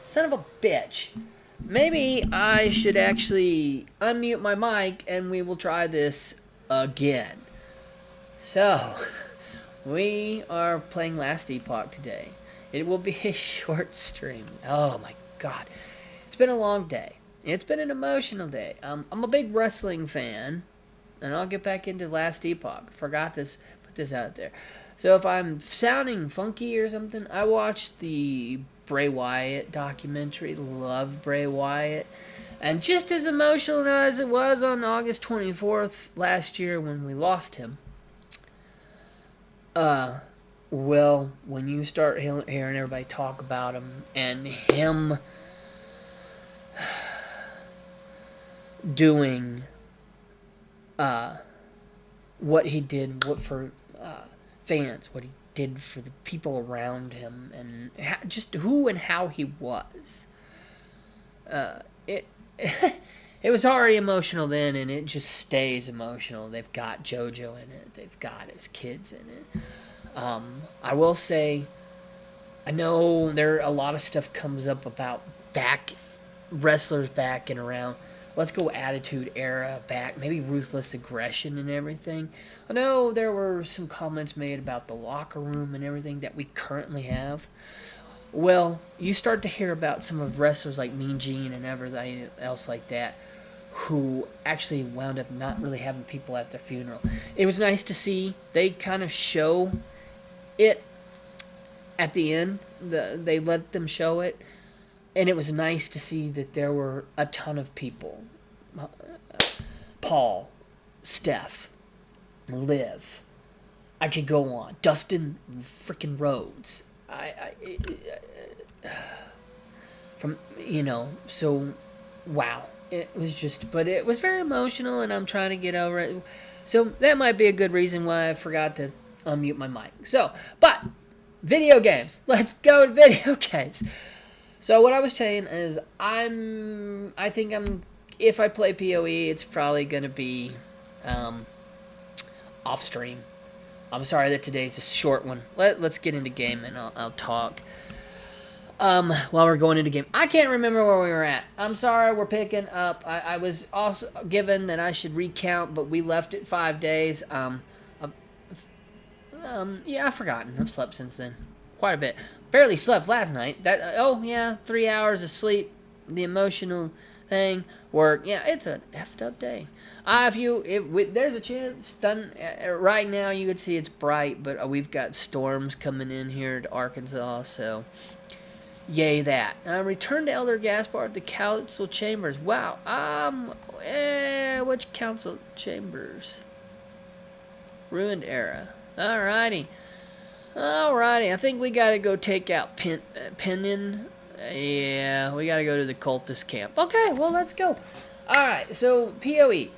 Son of a bitch. Maybe I should actually unmute my mic and we will try this again. So, we are playing Last Epoch today. It will be a short stream. Oh my god. It's been a long day. It's been an emotional day. I'm a big wrestling fan, and I'll get back into Last Epoch. Forgot to put this out there. So if I'm sounding funky or something, I watched the Bray Wyatt documentary. Love Bray Wyatt. And just as emotional as it was on August 24th last year when we lost him, uh, well, when you start hearing everybody talk about him and him doing what he did, what for fans, what he did for the people around him, and just who and how he was. It it was already emotional then, and it just stays emotional. They've got JoJo in it. They've got his kids in it. I will say, I know there a lot of stuff comes up about back wrestlers back and around. Let's go Attitude Era back, maybe Ruthless Aggression and everything. I know there were some comments made about the locker room and everything that we currently have. Well, you start to hear about some of wrestlers like Mean Gene and everything else like that who actually wound up not really having people at their funeral. It was nice to see they kind of show it at the end. They let them show it, and it was nice to see that there were a ton of people. Paul, Steph, Liv. I could go on. Dustin freaking Rhodes. From so wow. It was just, but it was very emotional, and I'm trying to get over it. So that might be a good reason why I forgot to unmute my mic. So, but video games. Let's go to video games. So what I was saying is I think if I play PoE, it's probably gonna be off stream. I'm sorry that today's a short one. Let's get into game and I'll talk. While we're going into game, I can't remember where we were at. I'm sorry, we're picking up. I was also given that I should recount, but we left it 5 days. Yeah, I've forgotten. I've slept since then, quite a bit. Barely slept last night. 3 hours of sleep. The emotional thing, work. Yeah, it's an effed up day. There's a chance. Right now, you could see it's bright, but we've got storms coming in here to Arkansas, so. Yay that. Return to Elder Gaspar at the council chambers. Wow. Which council chambers? Ruined era. Alrighty. I think we gotta go take out Pinion. Yeah, we gotta go to the cultist camp. Okay, well, let's go. Alright, so PoE.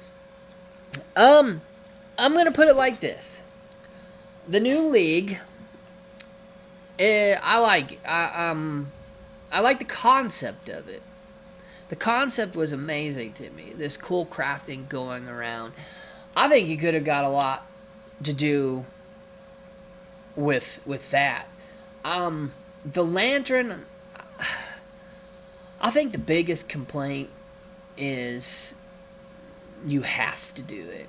I'm gonna put it like this. The new league, I like the concept of it. The concept was amazing to me. This cool crafting going around. I think you could have got a lot to do with that. The lantern. I think the biggest complaint is you have to do it,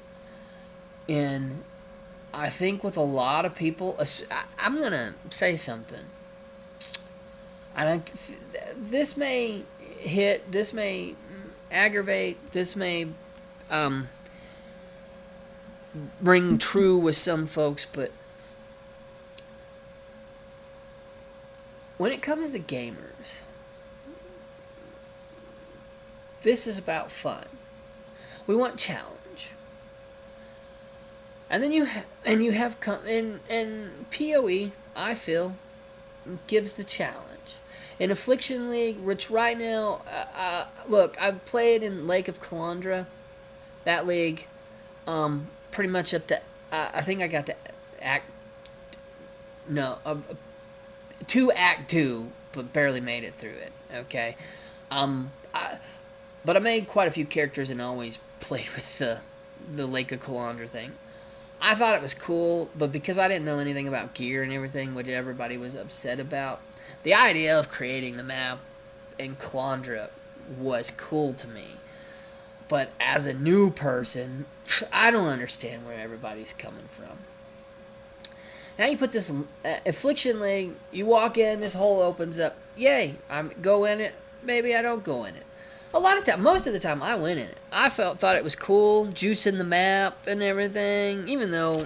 and I think with a lot of people, I'm gonna say something. This may hit, this may aggravate, this may ring true with some folks, but when it comes to gamers, this is about fun. We want challenge, and then you have PoE. I feel gives the challenge. In Affliction League, which right now, look, I've played in Lake of Calandra, that league, pretty much up to, I think I got to to Act 2, but barely made it through it, okay? But I made quite a few characters and always played with the Lake of Calandra thing. I thought it was cool, but because I didn't know anything about gear and everything, which everybody was upset about, the idea of creating the map and Calandra was cool to me. But as a new person, I don't understand where everybody's coming from. Now you put this Affliction League, you walk in, this hole opens up. Yay, I go in it. Maybe I don't go in it. A lot of time, most of the time, I went in it. I thought it was cool, juicing the map and everything. Even though,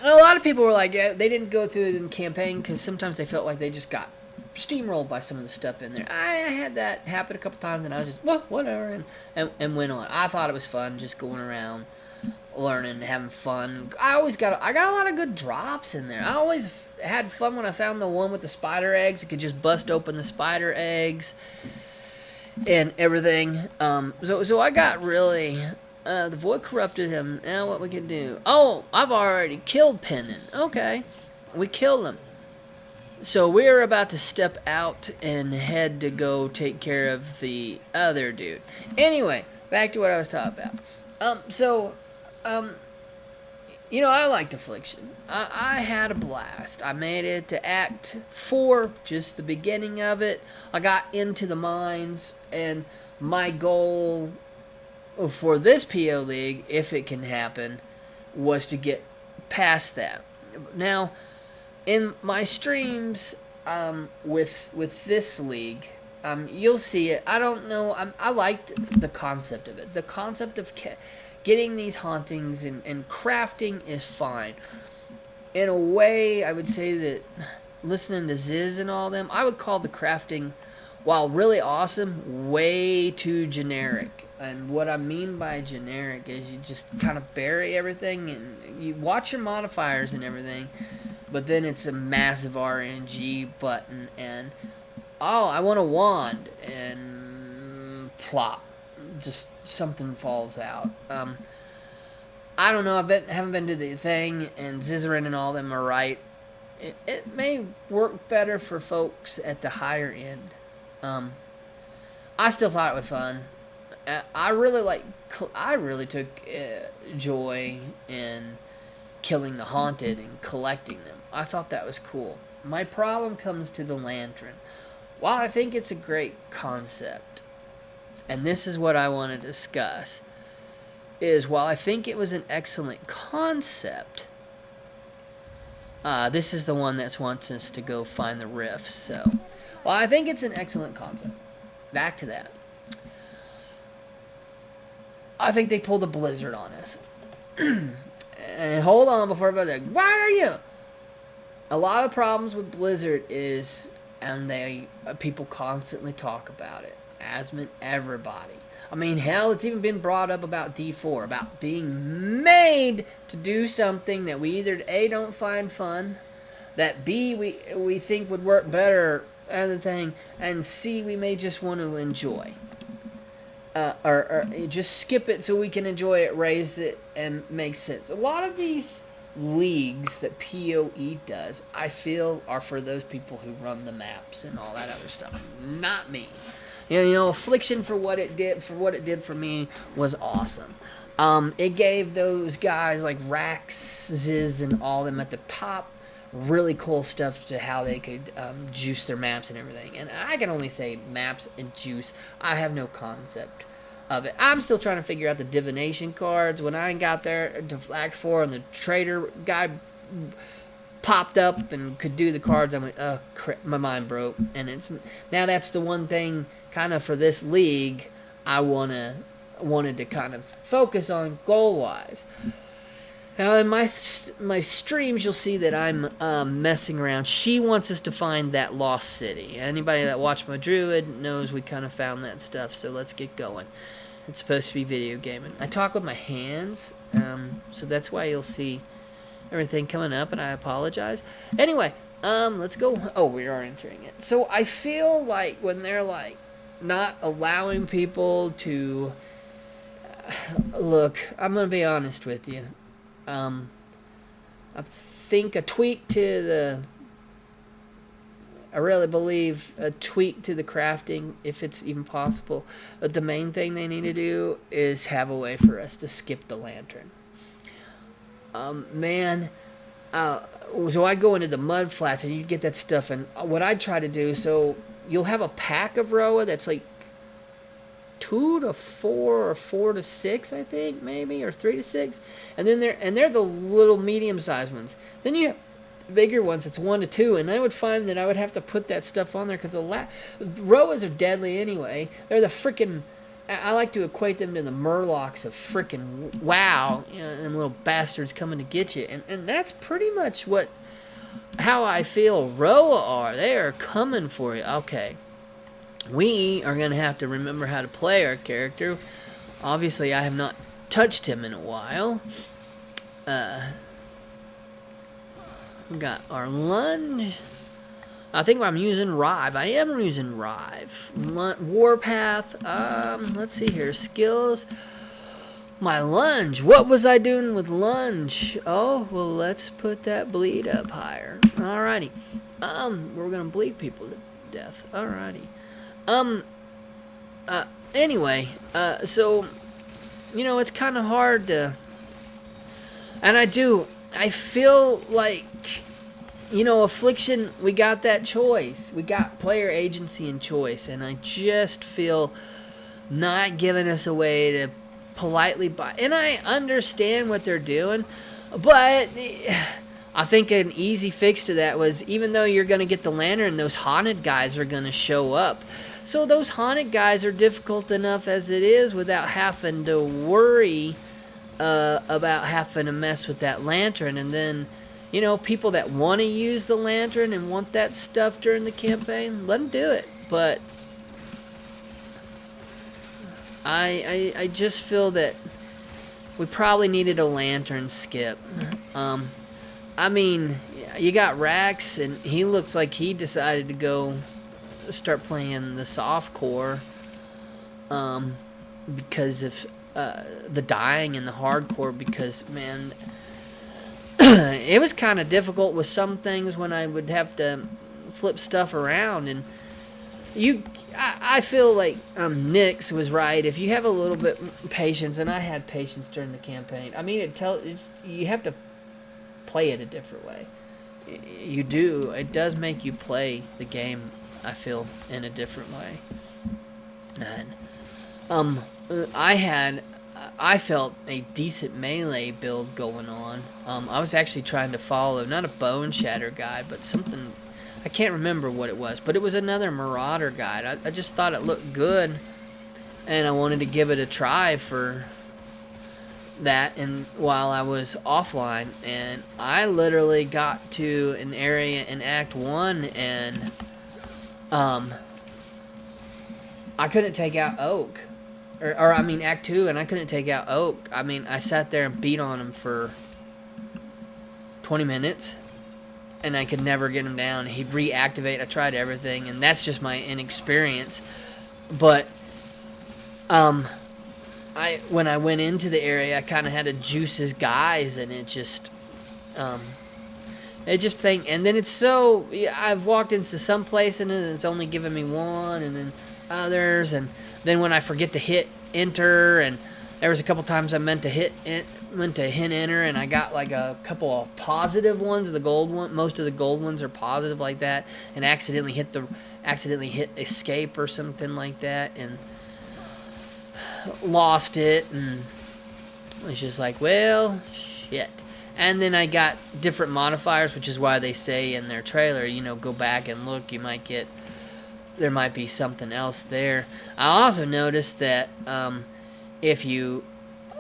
a lot of people were like, yeah, they didn't go through the campaign because sometimes they felt like they just got steamrolled by some of the stuff in there. I had that happen a couple times, and I was just, well, whatever, and went on. I thought it was fun, just going around, learning, having fun. I got a lot of good drops in there. I always had fun when I found the one with the spider eggs. I could just bust open the spider eggs and everything. So I got really. The void corrupted him. Now what we can do? Oh, I've already killed Pennon. Okay, we killed him. So we're about to step out and head to go take care of the other dude. Anyway, back to what I was talking about. I liked Affliction. I had a blast. I made it to Act 4, just the beginning of it. I got into the mines, and my goal for this PO League, if it can happen, was to get past that. Now, in my streams with this league, you'll see it. I don't know. I liked the concept of it. The concept of getting these hauntings and crafting is fine. In a way, I would say that listening to Ziz and all them, I would call the crafting, while really awesome, way too generic. And what I mean by generic is you just kind of bury everything and you watch your modifiers and everything, but then it's a massive RNG button and, oh, I want a wand, and plop, just something falls out. I don't know, haven't been to the thing, and Zizarin and all them are right. It may work better for folks at the higher end. I still thought it was fun. I really took joy in killing the haunted and collecting them. I thought that was cool. My problem comes to the lantern. While I think it's a great concept, and this is what I want to discuss, is while I think it was an excellent concept, this is the one that wants us to go find the rifts. So, while I think it's an excellent concept, back to that. I think they pulled a blizzard on us. And hold on before everybody's like, why are you? A lot of problems with Blizzard is, and people constantly talk about it, as in everybody. I mean, hell, it's even been brought up about D4, about being made to do something that we either A, don't find fun, that B, we think would work better, other thing, and C, we may just want to enjoy. Or just skip it so we can enjoy it, raise it, and make sense. A lot of these leagues that PoE does, I feel, are for those people who run the maps and all that other stuff. Not me. Affliction for what it did for me was awesome. It gave those guys like Rax, Ziz, and all them at the top really cool stuff to how they could juice their maps and everything. And I can only say maps and juice. I have no concept of it. I'm still trying to figure out the divination cards. When I got there to Act 4 and the trader guy popped up and could do the cards, I'm like, oh, crap, my mind broke. And now that's the one thing kind of for this league I wanted to kind of focus on goal-wise. Now, in my streams, you'll see that I'm messing around. She wants us to find that lost city. Anybody that watched my Druid knows we kind of found that stuff, so let's get going. It's supposed to be video gaming. I talk with my hands, so that's why you'll see everything coming up, and I apologize. Anyway, let's go. Oh, we are entering it. So I feel like when they're, like, not allowing people to... Look, I'm going to be honest with you. I think a tweak to the... I really believe a tweak to the crafting, if it's even possible. But the main thing they need to do is have a way for us to skip the lantern. Man, So I go into the mud flats and you get that stuff. And what I try to do, so you'll have a pack of Roa that's like 2 to 4 or 4 to 6, I think, maybe, or 3 to 6, and then they're the little medium sized ones. Then you have bigger ones, it's 1 to 2, and I would find that I would have to put that stuff on there because Roas are deadly anyway. They're the freaking. I like to equate them to the Murlocs of freaking WoW, them little bastards coming to get you, and that's pretty much how I feel Roa are. They are coming for you. Okay. We are going to have to remember how to play our character. Obviously, I have not touched him in a while. We got our lunge. I think I'm using Rive. I am using Rive. Warpath. Let's see here. Skills. My lunge. What was I doing with lunge? Oh, well, let's put that bleed up higher. Alrighty. We're going to bleed people to death. Alrighty. Anyway, so, it's kind of hard to, and I feel like, Affliction, we got that choice. We got player agency and choice, and I just feel not giving us a way to politely buy, and I understand what they're doing, but I think an easy fix to that was, even though you're going to get the lantern, those haunted guys are going to show up. So those haunted guys are difficult enough as it is without having to worry about having to mess with that lantern. And then, people that want to use the lantern and want that stuff during the campaign, let them do it. But I just feel that we probably needed a lantern skip. I mean, you got Rax, and he looks like he decided to go start playing the soft core because of the dying and the hardcore, because, man, it was kind of difficult with some things when I would have to flip stuff around, and I feel like Nix was right. If you have a little bit patience, and I had patience during the campaign, I mean, you have to play it a different way. You do. It does make you play the game, I feel, in a different way. And I felt a decent melee build going on. I was actually trying to follow not a Bone Shatter guide, but something, I can't remember what it was, but it was another Marauder guide. I just thought it looked good, and I wanted to give it a try for that, and while I was offline, and I literally got to an area in Act 1, and I couldn't take out Oak, or I mean Act 2, and I couldn't take out Oak. I mean, I sat there and beat on him for 20 minutes, and I could never get him down. He'd reactivate. I tried everything, and that's just my inexperience. But when I went into the area, I kind of had to juice his guys, and it just and then it's so, I've walked into some place and it's only giving me one, and then others, and then when I forget to hit enter, and there was a couple times I meant to hit enter, and I got like a couple of positive ones. The gold one, most of the gold ones are positive like that, and accidentally hit escape or something like that, and lost it, and it was just like, well, shit. And then I got different modifiers, which is why they say in their trailer, go back and look, there might be something else there. I also noticed that if you,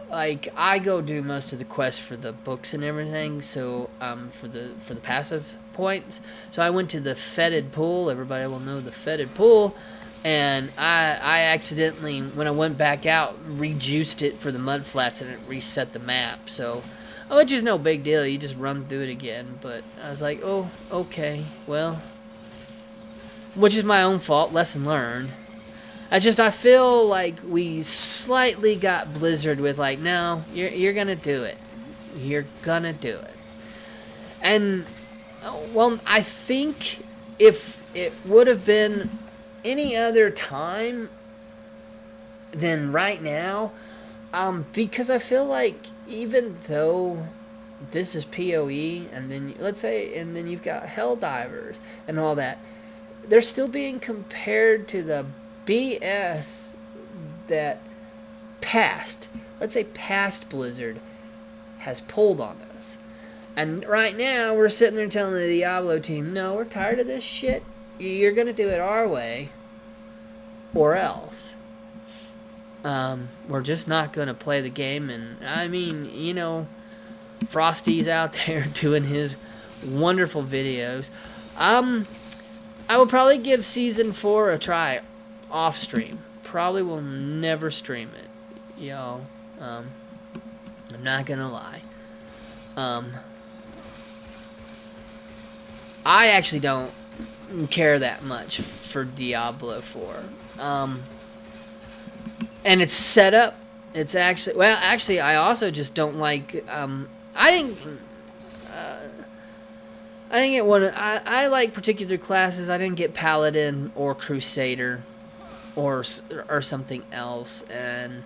like, I go do most of the quests for the books and everything, so for the passive points. So I went to the fetid pool. Everybody will know the fetid pool. And I accidentally, when I went back out, rejuiced it for the mud flats, and it reset the map. So, which is no big deal. You just run through it again. But I was like, oh, okay, well, which is my own fault. Lesson learned. I feel like we slightly got Blizzard with, like, no, you're gonna do it. You're gonna do it. And, well, I think if it would have been any other time than right now, because I feel like even though this is PoE, and then let's say, and then you've got Helldivers and all that. They're still being compared to the BS that past, let's say past Blizzard has pulled on us. And right now, we're sitting there telling the Diablo team, no, we're tired of this shit. You're going to do it our way, or else. We're just not going to play the game. And, I mean, you know, Frosty's out there doing his wonderful videos. I will probably give Season 4 a try off stream. Probably will never stream it, y'all. I'm not going to lie. I actually don't care that much for Diablo 4. And it's set up. It's actually, well, actually, I also just don't like, I didn't get one. I like particular classes. I didn't get Paladin or Crusader or something else. And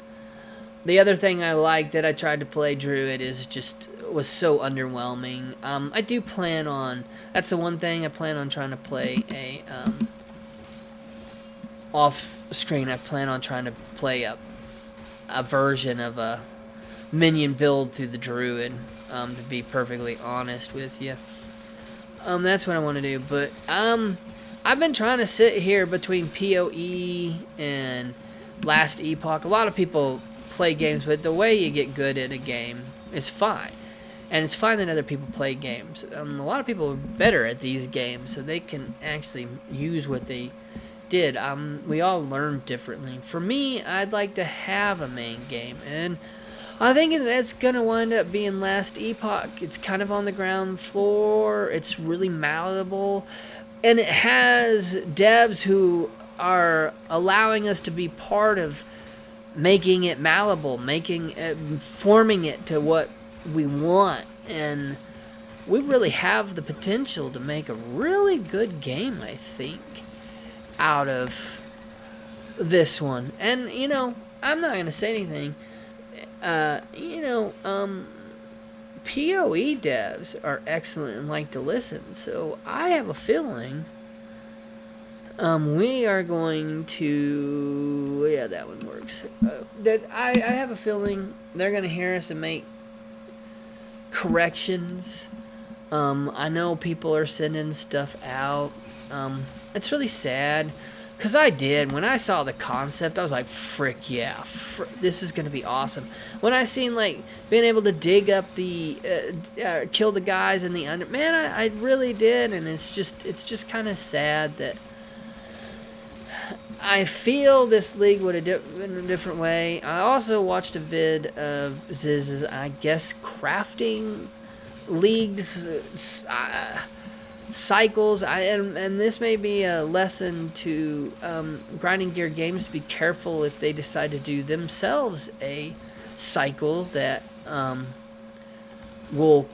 the other thing I liked that I tried to play Druid was so underwhelming. I do plan on, that's the one thing I plan on trying to play off screen. I plan on trying to play a version of a minion build through the Druid, to be perfectly honest with you. That's what I want to do. But I've been trying to sit here between PoE and Last Epoch. A lot of people play games, but the way you get good at a game is fine. And it's fine that other people play games. A lot of people are better at these games, so they can actually use what they did. We all learn differently. For me, I'd like to have a main game, and I think it's going to wind up being Last Epoch. It's kind of on the ground floor. It's really malleable, and it has devs who are allowing us to be part of making it malleable, forming it to what we want, and we really have the potential to make a really good game, I think, out of this one. And, you know, I'm not going to say anything. PoE devs are excellent and like to listen, so I have a feeling we are going to, yeah, that one works. That I have a feeling they're going to hear us and make corrections. I know people are sending stuff out. It's really sad, because when I saw the concept, I was like, frick yeah, this is going to be awesome. When I seen, like, being able to dig up kill the guys in the under, man, I really did, and it's just kind of sad that I feel this league would have been a different way. I also watched a vid of Ziz's, I guess, crafting leagues, cycles, and this may be a lesson to Grinding Gear Games to be careful if they decide to do themselves a cycle that will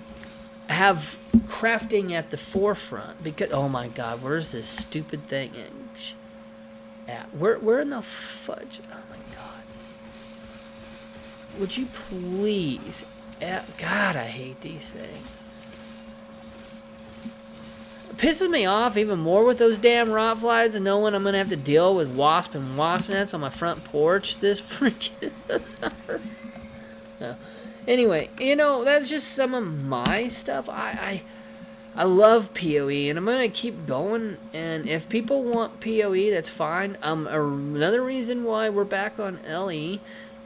have crafting at the forefront. Because, oh my god, where's this stupid thing at? Where in the fudge? Oh my god. Would you please? God, I hate these things. It pisses me off even more with those damn rotflies and knowing I'm gonna have to deal with wasp and wasp nets on my front porch. This freaking. No. Anyway, you know, that's just some of my stuff. I love PoE, and I'm going to keep going, and if people want PoE, that's fine. Another reason why we're back on LE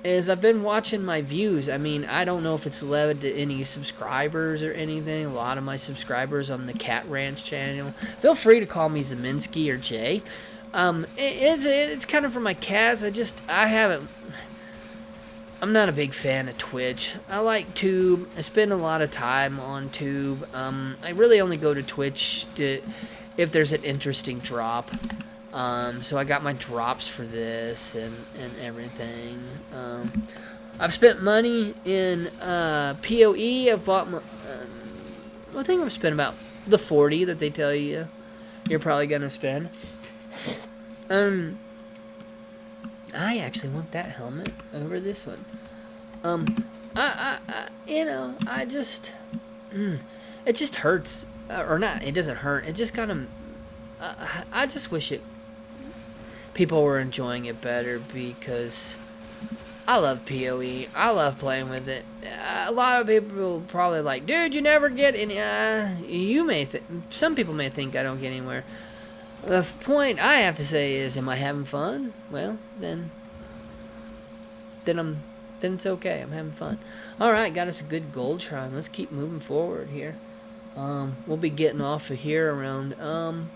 is I've been watching my views. I mean, I don't know if it's led to any subscribers or anything. A lot of my subscribers on the Cat Ranch channel. Feel free to call me Zeminski or Jay. It's kind of for my cats. I'm not a big fan of Twitch. I like Tube. I spend a lot of time on Tube. I really only go to Twitch if there's an interesting drop. So I got my drops for this and everything. I've spent money in PoE. I've bought I think I've spent about the 40 that they tell you you're probably gonna spend. I actually want that helmet over this one. it just hurts, or not. It doesn't hurt. It just kind of. I just wish it people were enjoying it better because I love PoE. I love playing with it. A lot of people probably like, dude, you never get any. Some people may think I don't get anywhere. The point I have to say is, am I having fun? Well, then it's okay. I'm having fun. All right, got us a good gold shrine. Let's keep moving forward here. We'll be getting off of here around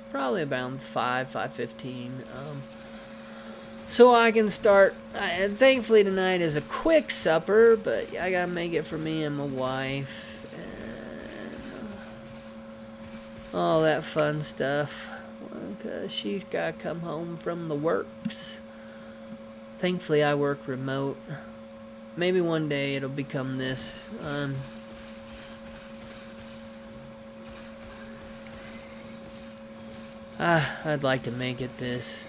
probably about 5:15. So I can start. And thankfully tonight is a quick supper, but I gotta make it for me and my wife and all that fun stuff. Because she's gotta come home from the works. Thankfully I work remote. Maybe one day it'll become this. I'd like to make it this.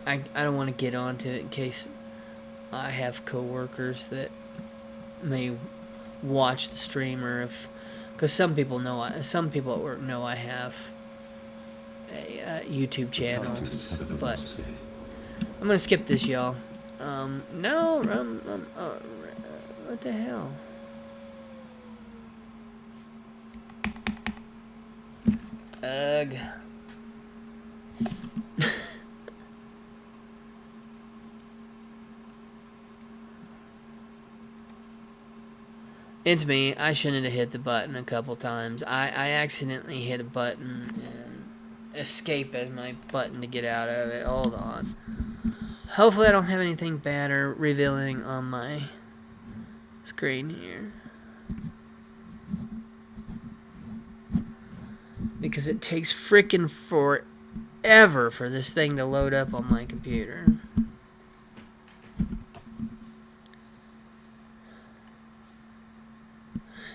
I don't want to get onto it in case I have coworkers that may watch the stream, or because some people at work know I have a YouTube channel, but I'm gonna skip this, y'all. No, what the hell? Ugh. It's me. I shouldn't have hit the button a couple times. I accidentally hit a button and escape as my button to get out of it. Hold on. Hopefully I don't have anything bad or revealing on my screen here. Because it takes freaking forever for this thing to load up on my computer.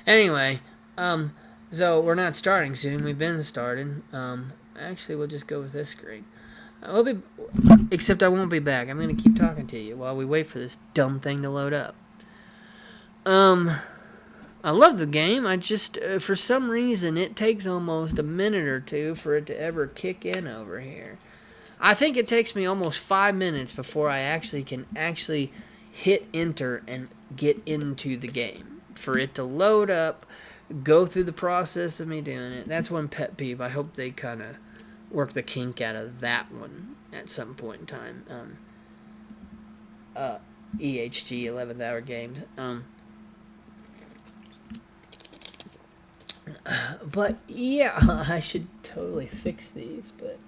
Anyway, so we're not starting soon. We've been started. Actually, we'll just go with this screen. Except I won't be back. I'm gonna keep talking to you while we wait for this dumb thing to load up. I love the game. I just, for some reason, it takes almost a minute or two for it to ever kick in over here. I think it takes me almost 5 minutes before I can hit enter and get into the game. For it to load up, go through the process of me doing it. That's one pet peeve. I hope they kind of work the kink out of that one at some point in time. EHG, 11th Hour Games. But yeah, I should totally fix these, but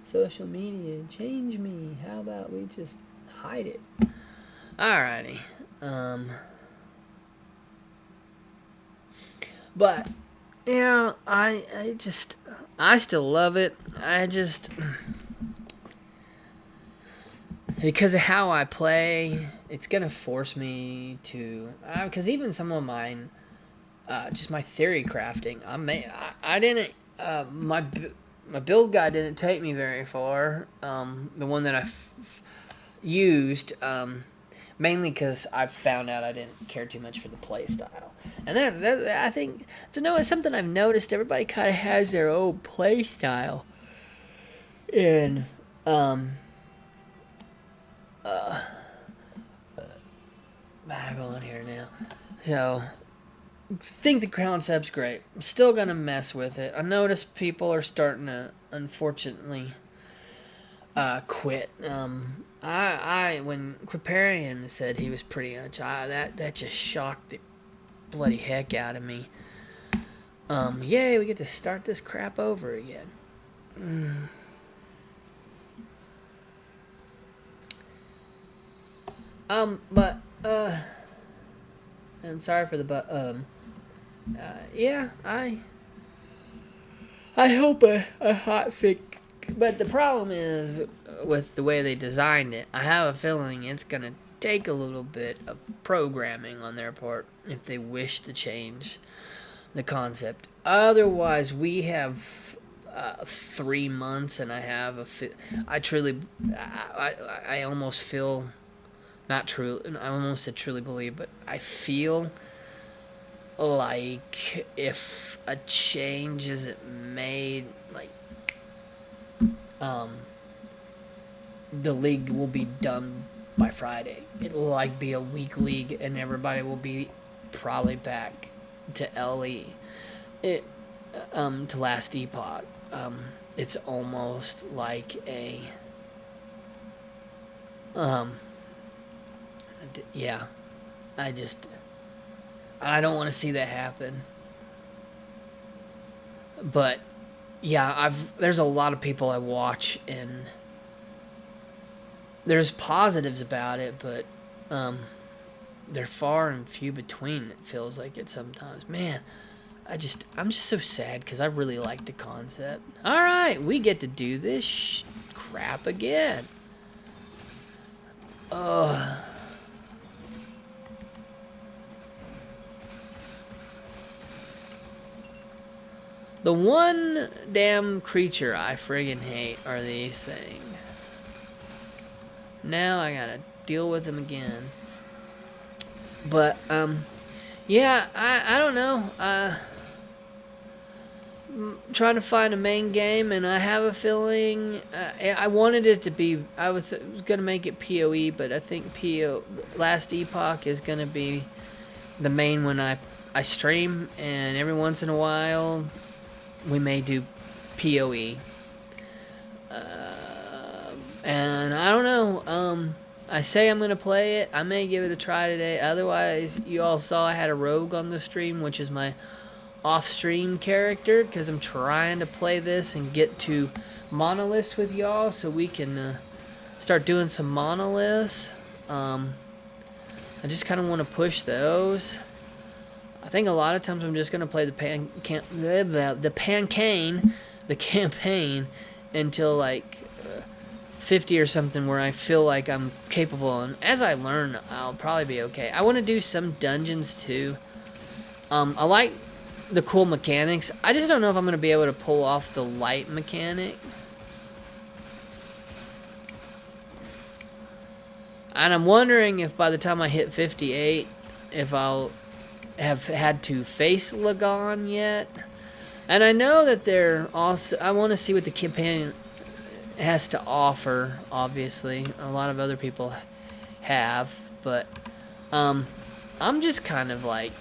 social media, change me. How about we just hide it? Alrighty. But yeah, I still love it. Because of how I play, it's gonna force me to. Because even some of mine, just my theory crafting, I didn't. My build guide didn't take me very far. The one that I used. Mainly because I've found out I didn't care too much for the play style. And I think, it's something I've noticed. Everybody kind of has their own play style. And, I'm on here now. So, think the concept's great. I'm still going to mess with it. I notice people are starting to, unfortunately, quit. When Quiparian said he was pretty much, that just shocked the bloody heck out of me. Yay, we get to start this crap over again. And sorry for the yeah, I hope a hot fix. But the problem is, with the way they designed it, I have a feeling it's going to take a little bit of programming on their part if they wish to change the concept. Otherwise, we have 3 months, and I almost feel, not true, I almost said truly believe, but I feel like if a change isn't made, like um, the league will be done by Friday. It'll like be a week league, and everybody will be probably back to LE. It to last Epoch. It's almost like a yeah. I don't want to see that happen. But yeah, there's a lot of people I watch, and there's positives about it, but they're far and few between. It feels like it sometimes. Man, I'm just so sad because I really like the concept. All right, we get to do this crap again. The one damn creature I friggin' hate are these things. Now I gotta deal with them again. But, yeah, I don't know. Trying to find a main game, and I have a feeling I wanted it to be. I was gonna make it PoE, but I think Last Epoch is gonna be the main when I stream, and every once in a while we may do PoE. And I don't know. I say I'm gonna play it. I may give it a try today. Otherwise, you all saw I had a rogue on the stream, which is my off-stream character, because I'm trying to play this and get to monoliths with y'all so we can start doing some monoliths. I just kind of want to push those. I think a lot of times I'm just going to play the campaign until like 50 or something, where I feel like I'm capable, and as I learn I'll probably be okay. I want to do some dungeons too. I like the cool mechanics. I just don't know if I'm going to be able to pull off the light mechanic. And I'm wondering if by the time I hit 58, if I'll have had to face Lagon yet. And I know that they're also... I want to see what the campaign has to offer, obviously. A lot of other people have. But I'm just kind of like...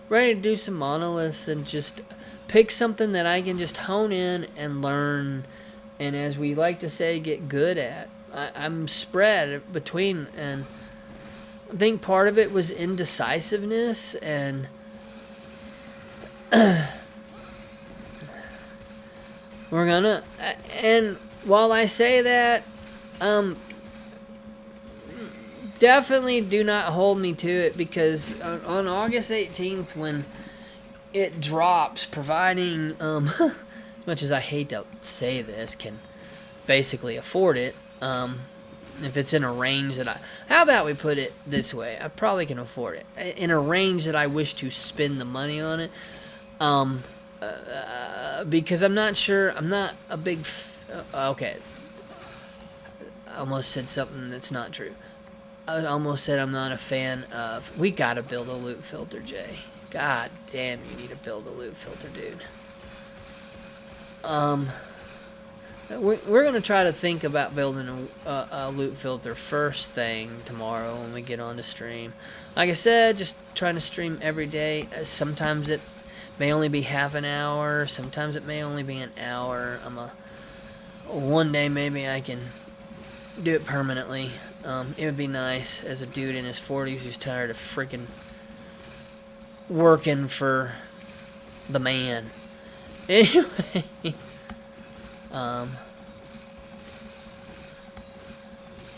ready to do some monoliths and just pick something that I can just hone in and learn, and as we like to say, get good at. I'm spread between, and I think part of it was indecisiveness, and we're gonna, and while I say that, definitely do not hold me to it, because on August 18th, when it drops, providing, as much as I hate to say this, can basically afford it, if it's in a range that how about we put it this way, I probably can afford it, in a range that I wish to spend the money on it, because I'm not sure, I'm not a big, okay, I almost said something that's not true. I almost said I'm not a fan of... We gotta build a loot filter, Jay. God damn, you need to build a loot filter, dude. We're gonna try to think about building a loot filter first thing tomorrow when we get on the stream. Like I said, just trying to stream every day. Sometimes it may only be half an hour. Sometimes it may only be an hour. One day maybe I can do it permanently. It would be nice as a dude in his 40s who's tired of freaking working for the man. Anyway,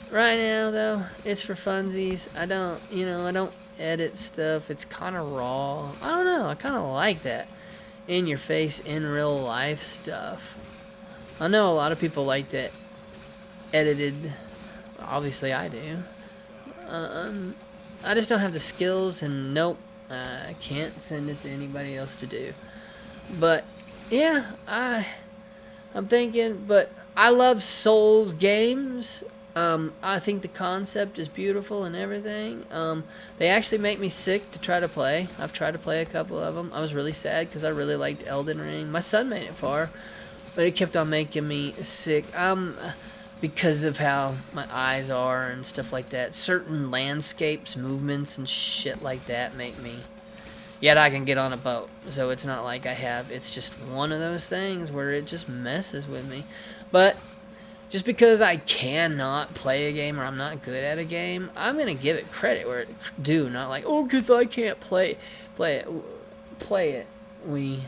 right now though, it's for funsies. I don't edit stuff. It's kind of raw. I don't know. I kind of like that in your face, in real life stuff. I know a lot of people like that edited. Obviously I do. I just don't have the skills, and nope, I can't send it to anybody else to do. But yeah, I'm thinking, but I love Souls games. I think the concept is beautiful and everything. They actually make me sick to try to play. I've tried to play a couple of them. I was really sad because I really liked Elden Ring. My son made it far, but it kept on making me sick. Because of how my eyes are and stuff like that. Certain landscapes, movements, and shit like that make me. Yet I can get on a boat, so it's not like I have. It's just one of those things where it just messes with me. But just because I cannot play a game or I'm not good at a game, I'm gonna give it credit where it due. Not like, oh, because I can't play it. We're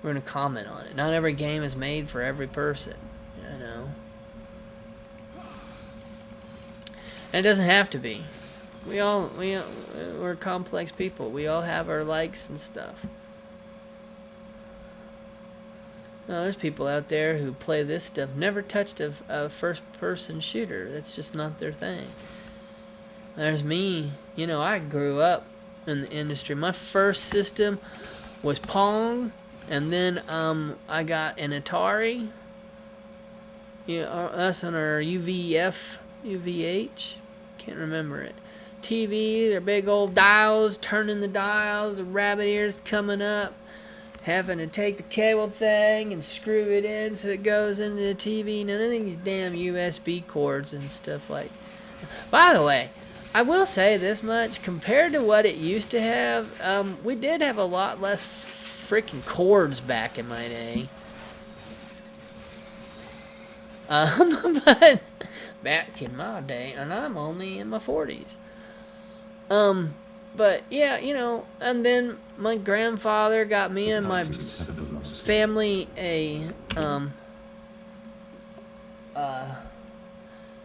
gonna comment on it. Not every game is made for every person, you know. And it doesn't have to be. We're complex people. We all have our likes and stuff. No, there's people out there who play this stuff, never touched a first-person shooter. That's just not their thing. There's me. You know, I grew up in the industry. My first system was Pong, and then I got an Atari. Yeah, us on our UVH. Can't remember it. TV, their big old dials, turning the dials, the rabbit ears coming up. Having to take the cable thing and screw it in so it goes into the TV. None of these damn USB cords and stuff like. By the way, I will say this much: compared to what it used to have, we did have a lot less freaking cords back in my day. But back in my day, and I'm only in my 40s. But yeah, you know, and then my grandfather got me and my family a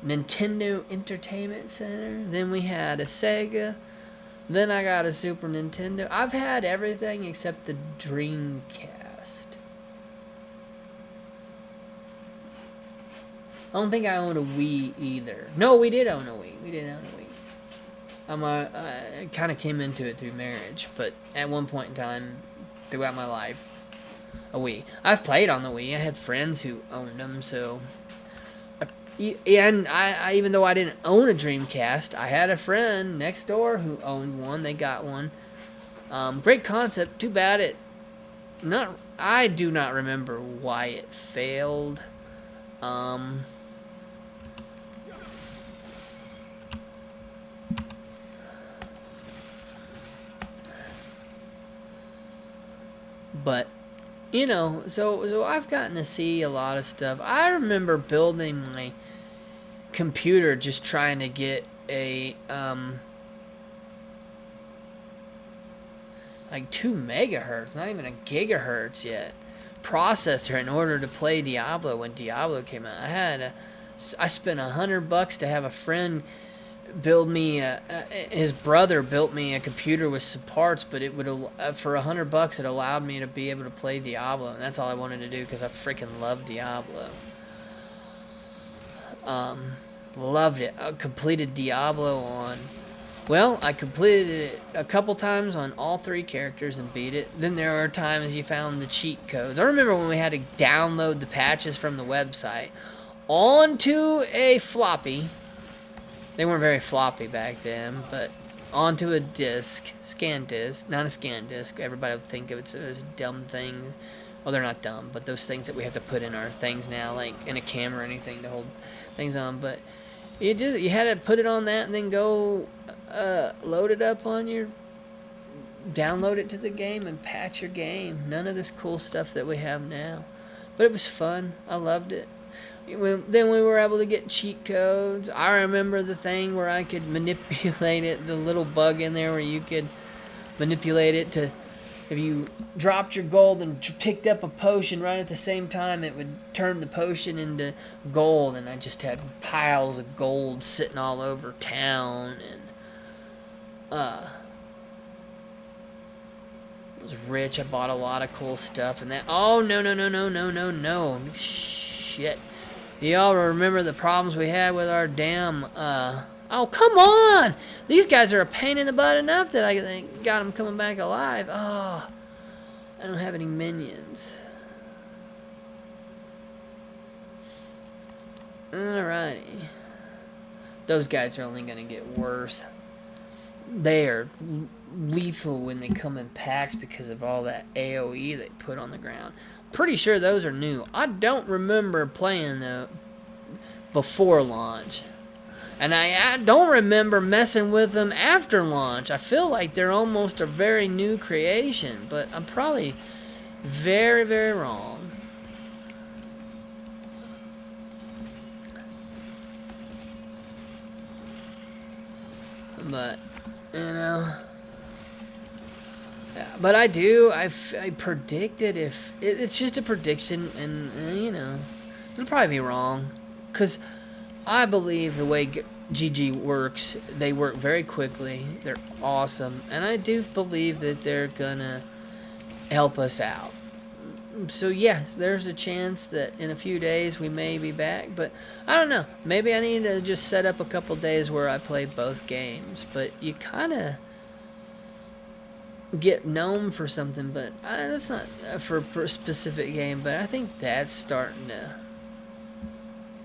Nintendo Entertainment Center. Then we had a Sega. Then I got a Super Nintendo. I've had everything except the Dreamcast. I don't think I owned a Wii either. No, we did own a Wii. We did own a Wii. I kind of came into it through marriage, but at one point in time, throughout my life, a Wii. I've played on the Wii. I had friends who owned them, so. And I even though I didn't own a Dreamcast, I had a friend next door who owned one. They got one. Great concept. Too bad it. I do not remember why it failed. But, you know, so I've gotten to see a lot of stuff. I remember building my computer just trying to get a, like 2 megahertz, not even a gigahertz yet, processor in order to play Diablo when Diablo came out. I spent $100 to have a friend build me his brother built me a computer with some parts, but it would for $100 it allowed me to be able to play Diablo, and that's all I wanted to do because I freaking love Diablo. Loved it. I completed Diablo on. Well, I completed it a couple times on all 3 characters and beat it. Then there are times you found the cheat codes. I remember when we had to download the patches from the website onto a floppy. They weren't very floppy back then, but onto a disc, scan disc, not a scan disc. Everybody would think of it as a dumb thing. Well, they're not dumb, but those things that we have to put in our things now, like in a camera or anything to hold things on. But you had to put it on that and then go load it up on your, download it to the game and patch your game. None of this cool stuff that we have now, but it was fun. I loved it. Then we were able to get cheat codes. I remember the thing where I could manipulate it, the little bug in there where you could manipulate it to, if you dropped your gold and picked up a potion right at the same time, it would turn the potion into gold, and I just had piles of gold sitting all over town, and I was rich. I bought a lot of cool stuff, and that, oh, no, shit. Y'all remember the problems we had with our damn, oh, come on! These guys are a pain in the butt enough that I got them coming back alive. Oh, I don't have any minions. Alrighty. those guys are only going to get worse. They are lethal when they come in packs because of all that AoE they put on the ground. Pretty sure those are new. I don't remember playing them before launch. And I don't remember messing with them after launch. I feel like they're almost a very new creation, but I'm probably very, very wrong. But, you know, yeah, but I predicted if it's just a prediction, and you know, it'll probably be wrong, because I believe the way GG works, they work very quickly. They're awesome, and I do believe that they're gonna help us out. So yes, there's a chance that in a few days we may be back, but I don't know. Maybe I need to just set up a couple days where I play both games. But you kind of get known for something, but that's not for a specific game. But I think that's starting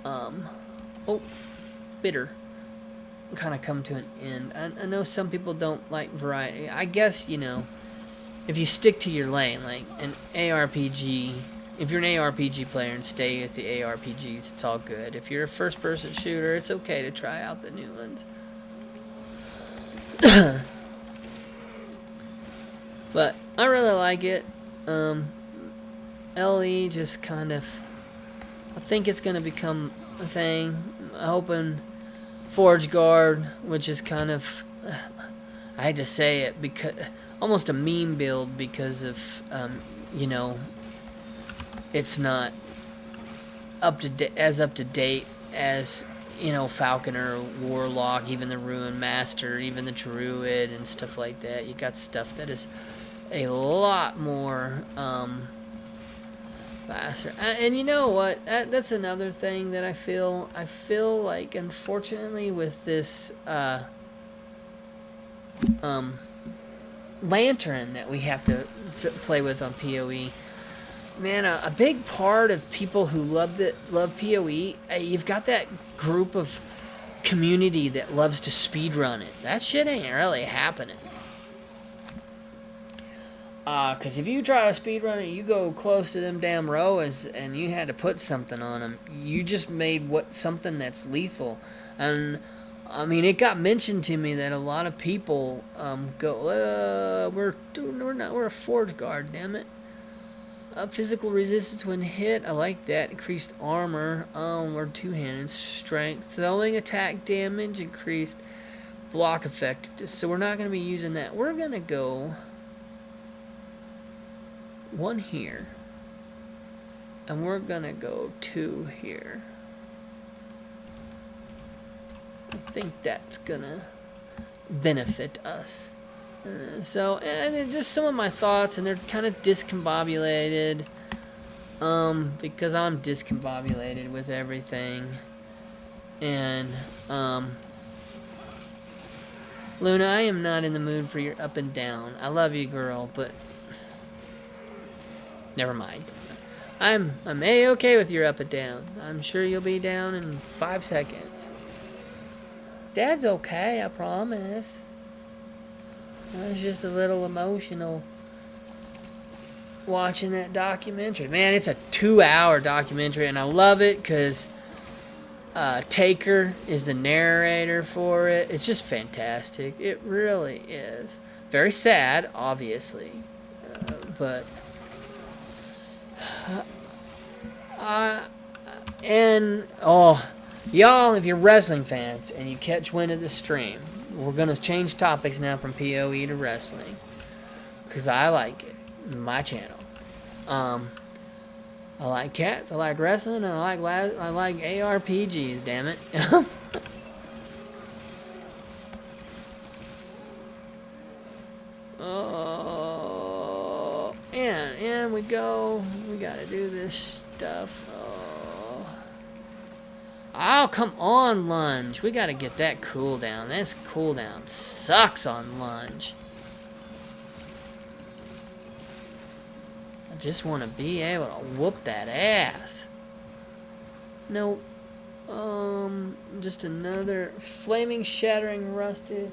to bitter kind of come to an end. I know some people don't like variety. I guess, you know, if you stick to your lane, like an ARPG, if you're an ARPG player and stay with the ARPGs, it's all good. If you're a first-person shooter, it's okay to try out the new ones. But I really like it. LE just kind of, I think it's going to become a thing. I'm hoping Forge Guard, which is kind of, I hate to say it, because almost a meme build because of, you know, it's not up to date as, you know, Falconer, Warlock, even the Ruin Master, even the Druid and stuff like that. You got stuff that is a lot more faster. And you know what? That's another thing that I feel like, unfortunately, with this lantern that we have to play with on PoE. Man, a big part of people who love PoE, you've got that group of community that loves to speedrun it. That shit ain't really happening. Because if you try to speedrun it, you go close to them damn rows and you had to put something on them. You just made something that's lethal. And I mean, it got mentioned to me that a lot of people go, we're a Forge Guard, damn it. Physical resistance when hit, I like that. Increased armor, we're two-handed. Strength, throwing attack damage, increased block effectiveness. So we're not going to be using that. We're going to go one here. And we're going to go two here. I think that's gonna benefit us. So, and just some of my thoughts, and they're kind of discombobulated, because I'm discombobulated with everything. And, Luna, I am not in the mood for your up and down. I love you, girl, but never mind. I'm A-okay with your up and down. I'm sure you'll be down in 5 seconds. Dad's okay, I promise. I was just a little emotional watching that documentary. Man, it's a 2-hour documentary, and I love it because Taker is the narrator for it. It's just fantastic. It really is. Very sad, obviously, but y'all, if you're wrestling fans and you catch wind of the stream, we're going to change topics now from PoE to wrestling. Because I like it. My channel. I like cats, I like wrestling, and I like ARPGs, damn it. Oh, and we go. We got to do this stuff. Oh, come on, lunge. We gotta get that cooldown. This cooldown sucks on lunge. I just want to be able to whoop that ass. Nope. Just another flaming, shattering, rusted.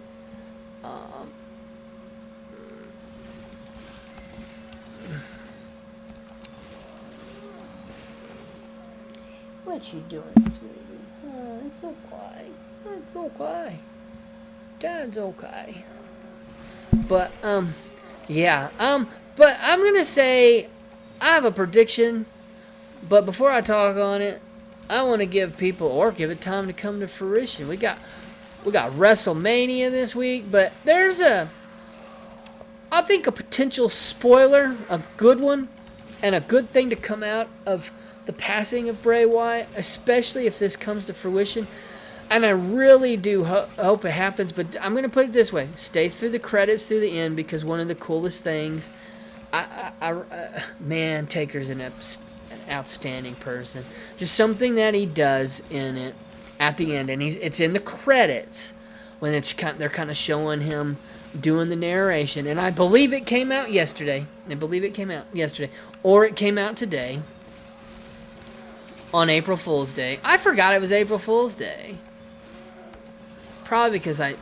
What you doing, sweetie? Oh, it's okay. It's okay. Dad's okay. But yeah. But I'm gonna say I have a prediction. But before I talk on it, I want to give people or give it time to come to fruition. We got WrestleMania this week, but there's I think a potential spoiler, a good one, and a good thing to come out of the passing of Bray Wyatt, especially if this comes to fruition. And I really do hope it happens, but I'm going to put it this way. Stay through the credits through the end, because one of the coolest things, man, Taker's an outstanding person. Just something that he does in it at the end, and it's in the credits when they're kind of showing him doing the narration, and I believe it came out yesterday. Or it came out today on April Fool's Day. I forgot it was April Fool's Day. Probably because I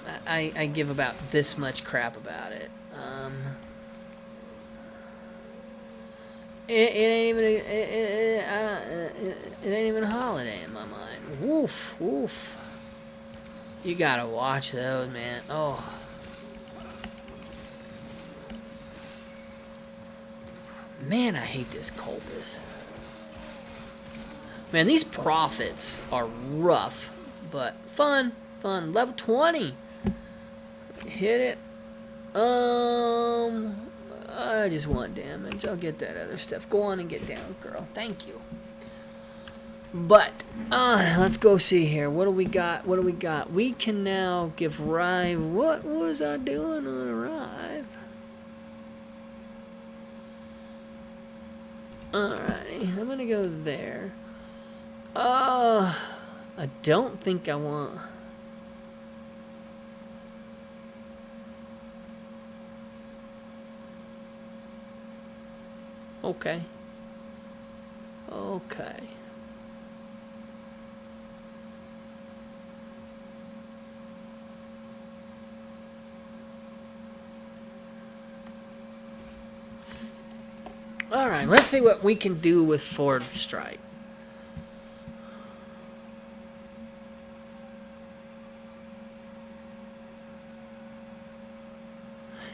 give about this much crap about it. It ain't even a holiday in my mind. Woof, woof. You gotta watch those, man. Oh. Man, I hate this cultist. Man, these prophets are rough, but fun. Level 20. Hit it. I just want damage. I'll get that other stuff. Go on and get down, girl. Thank you. But, let's go see here. What do we got? We can now give Rive. What was I doing on Rive? Alrighty. I'm gonna go there. I don't think I want... Okay. Alright, let's see what we can do with Forward Strike.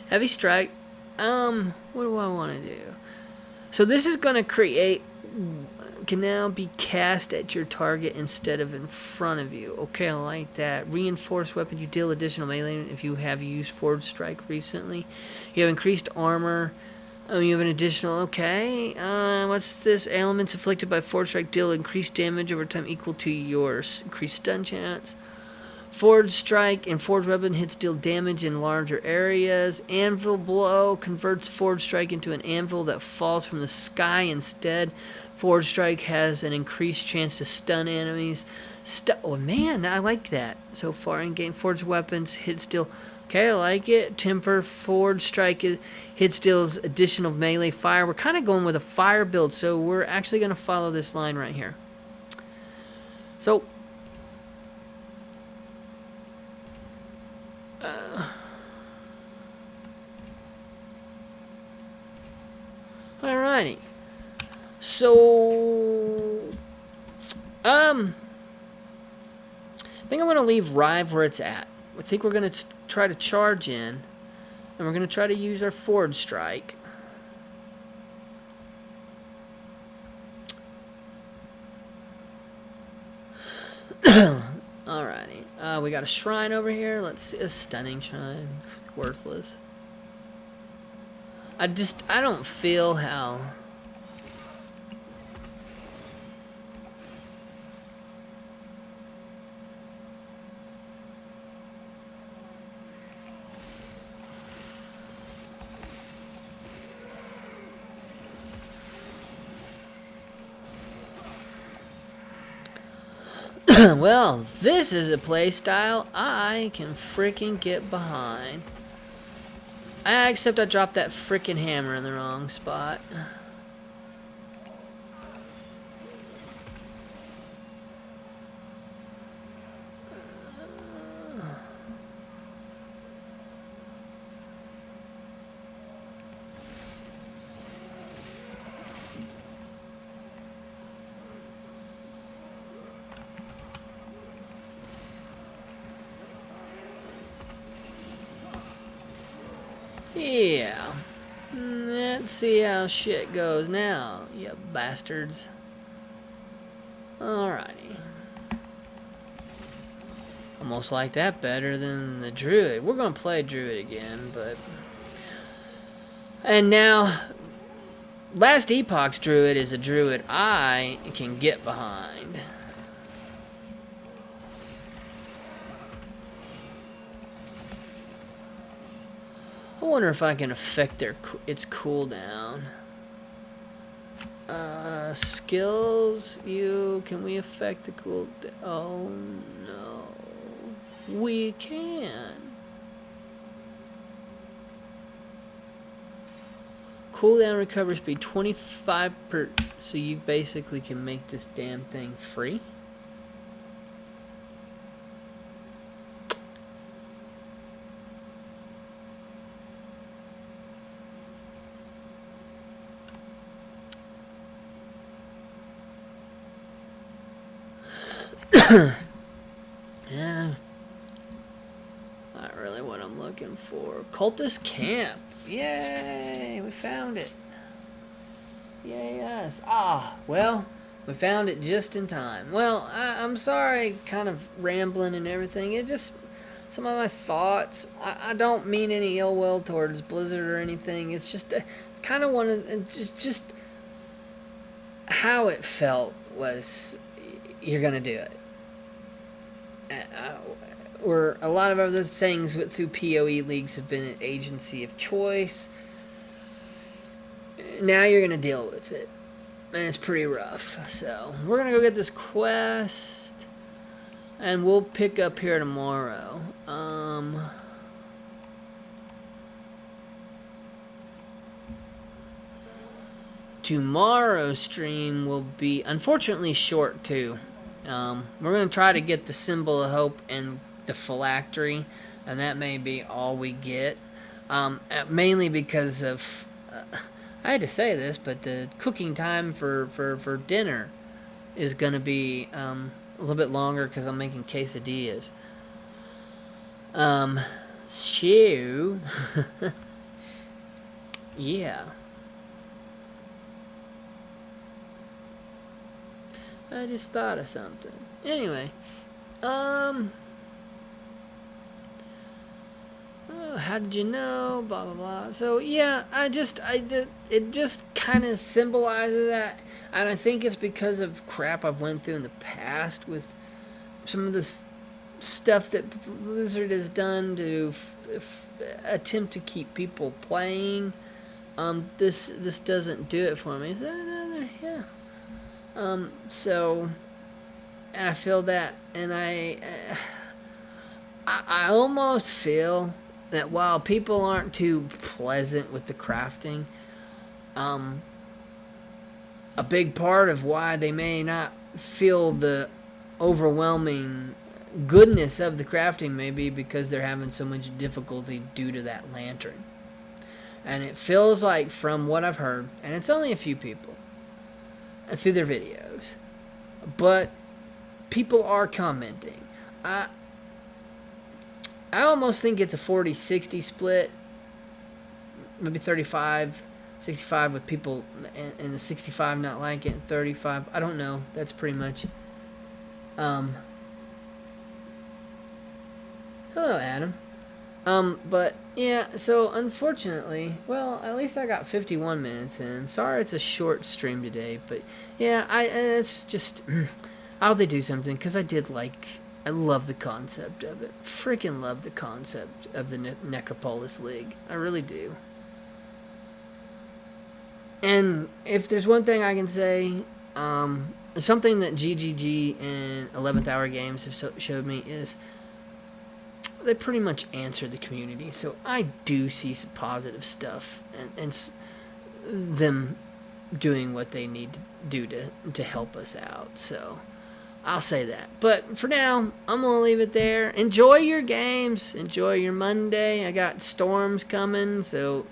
Heavy Strike. What do I want to do? So this is going to create, can now be cast at your target instead of in front of you. Okay, I like that. Reinforced weapon, you deal additional melee if you have used Forward Strike recently. You have increased armor. You have an additional, okay. What's this? Elements inflicted by Forward Strike deal increased damage over time equal to yours. Increased stun chance. Forward Strike and Forward Weapon hits deal damage in larger areas. Anvil Blow converts Forward Strike into an anvil that falls from the sky instead. Forward Strike has an increased chance to stun enemies. Oh man, I like that. So far in game, Forged Weapons hits deal. Okay, I like it. Temper Forward Strike hits deals additional melee fire. We're kind of going with a fire build, so we're actually going to follow this line right here. So... Alrighty. So, I think I'm going to leave Rive where it's at. I think we're going to try to charge in, and we're going to try to use our Forward Strike. Alrighty. We got a shrine over here. Let's see. A stunning shrine. Worthless. I don't feel how... Well, this is a playstyle I can freaking get behind. Except I dropped that freaking hammer in the wrong spot. let's see how shit goes now, you bastards. Alrighty. Almost like that better than the druid. We're gonna play druid again, but... And now, last Epoch's druid is a druid I can get behind. I wonder if I can affect its cooldown. Skills, can we affect the cooldown? Oh no. We can. Cooldown recovery speed 25 per, so you basically can make this damn thing free. Yeah. Not really what I'm looking for. Cultist camp. Yay! We found it. Yay us. Ah, well, we found it just in time. Well, I'm sorry, kind of rambling and everything. It just, some of my thoughts. I don't mean any ill will towards Blizzard or anything. It's just kind of one of, just how it felt was, you're going to do it. Or a lot of other things through PoE leagues have been an agency of choice. Now you're going to deal with it. And it's pretty rough. So, we're going to go get this quest. And we'll pick up here tomorrow. Tomorrow's stream will be, unfortunately, short too. We're going to try to get the Symbol of Hope and the phylactery, and that may be all we get. Mainly because of, I had to say this, but the cooking time for dinner is going to be a little bit longer because I'm making quesadillas. So, yeah. I just thought of something. Anyway, oh, how did you know? Blah blah blah. So yeah, it just kind of symbolizes that, and I think it's because of crap I've went through in the past with some of the stuff that Blizzard has done to attempt to keep people playing. This doesn't do it for me. Is that another? Yeah. So, and I feel that, and I almost feel that while people aren't too pleasant with the crafting, a big part of why they may not feel the overwhelming goodness of the crafting may be because they're having so much difficulty due to that lantern. And it feels like, from what I've heard, and it's only a few people, through their videos, but people are commenting. I almost think it's a 40-60 split, maybe 35-65 with people, and the 65 not like it, and 35, I don't know, that's pretty much. Hello, Adam. But yeah, so unfortunately, well, at least I got 51 minutes in. Sorry it's a short stream today, but yeah, it's just, I hope they do something, because I love the concept of it. Freaking love the concept of the Necropolis League. I really do. And if there's one thing I can say, something that GGG and 11th Hour Games have showed me is they pretty much answer the community. So I do see some positive stuff and them doing what they need to do to help us out. So I'll say that. But for now, I'm going to leave it there. Enjoy your games. Enjoy your Monday. I got storms coming, so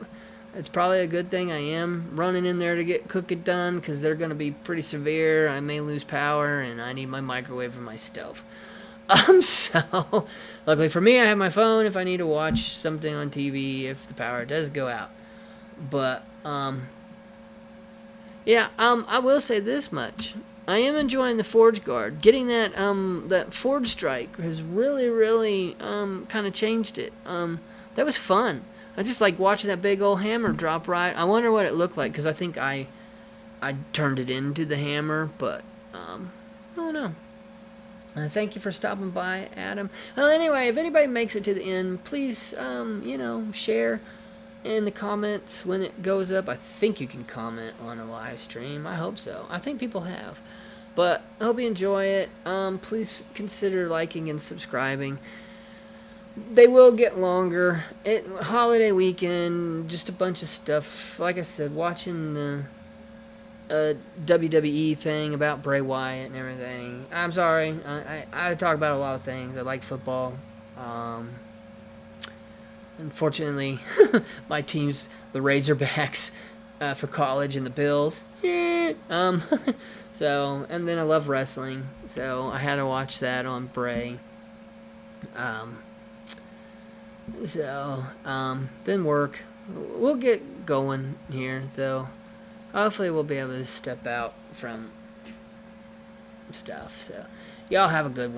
it's probably a good thing I am running in there to get cooking done, because they're going to be pretty severe. I may lose power, and I need my microwave and my stove. So, luckily for me, I have my phone if I need to watch something on TV if the power does go out. But Yeah, I will say this much. I am enjoying the Forge Guard. Getting that Forge Strike has really kind of changed it. That was fun. I just like watching that big old hammer drop right. I wonder what it looked like because I think I turned it into the hammer, but I don't know. Thank you for stopping by, Adam. Well, anyway, if anybody makes it to the end, please, share in the comments when it goes up. I think you can comment on a live stream. I hope so. I think people have. But I hope you enjoy it. Please consider liking and subscribing. They will get longer. Holiday weekend, just a bunch of stuff. Like I said, watching the WWE thing about Bray Wyatt and everything. I'm sorry. I talk about a lot of things. I like football. Unfortunately, my team's the Razorbacks for college and the Bills. So, and then I love wrestling. So I had to watch that on Bray. Then work. We'll get going here, though. Hopefully we'll be able to step out from stuff. So, y'all have a good one.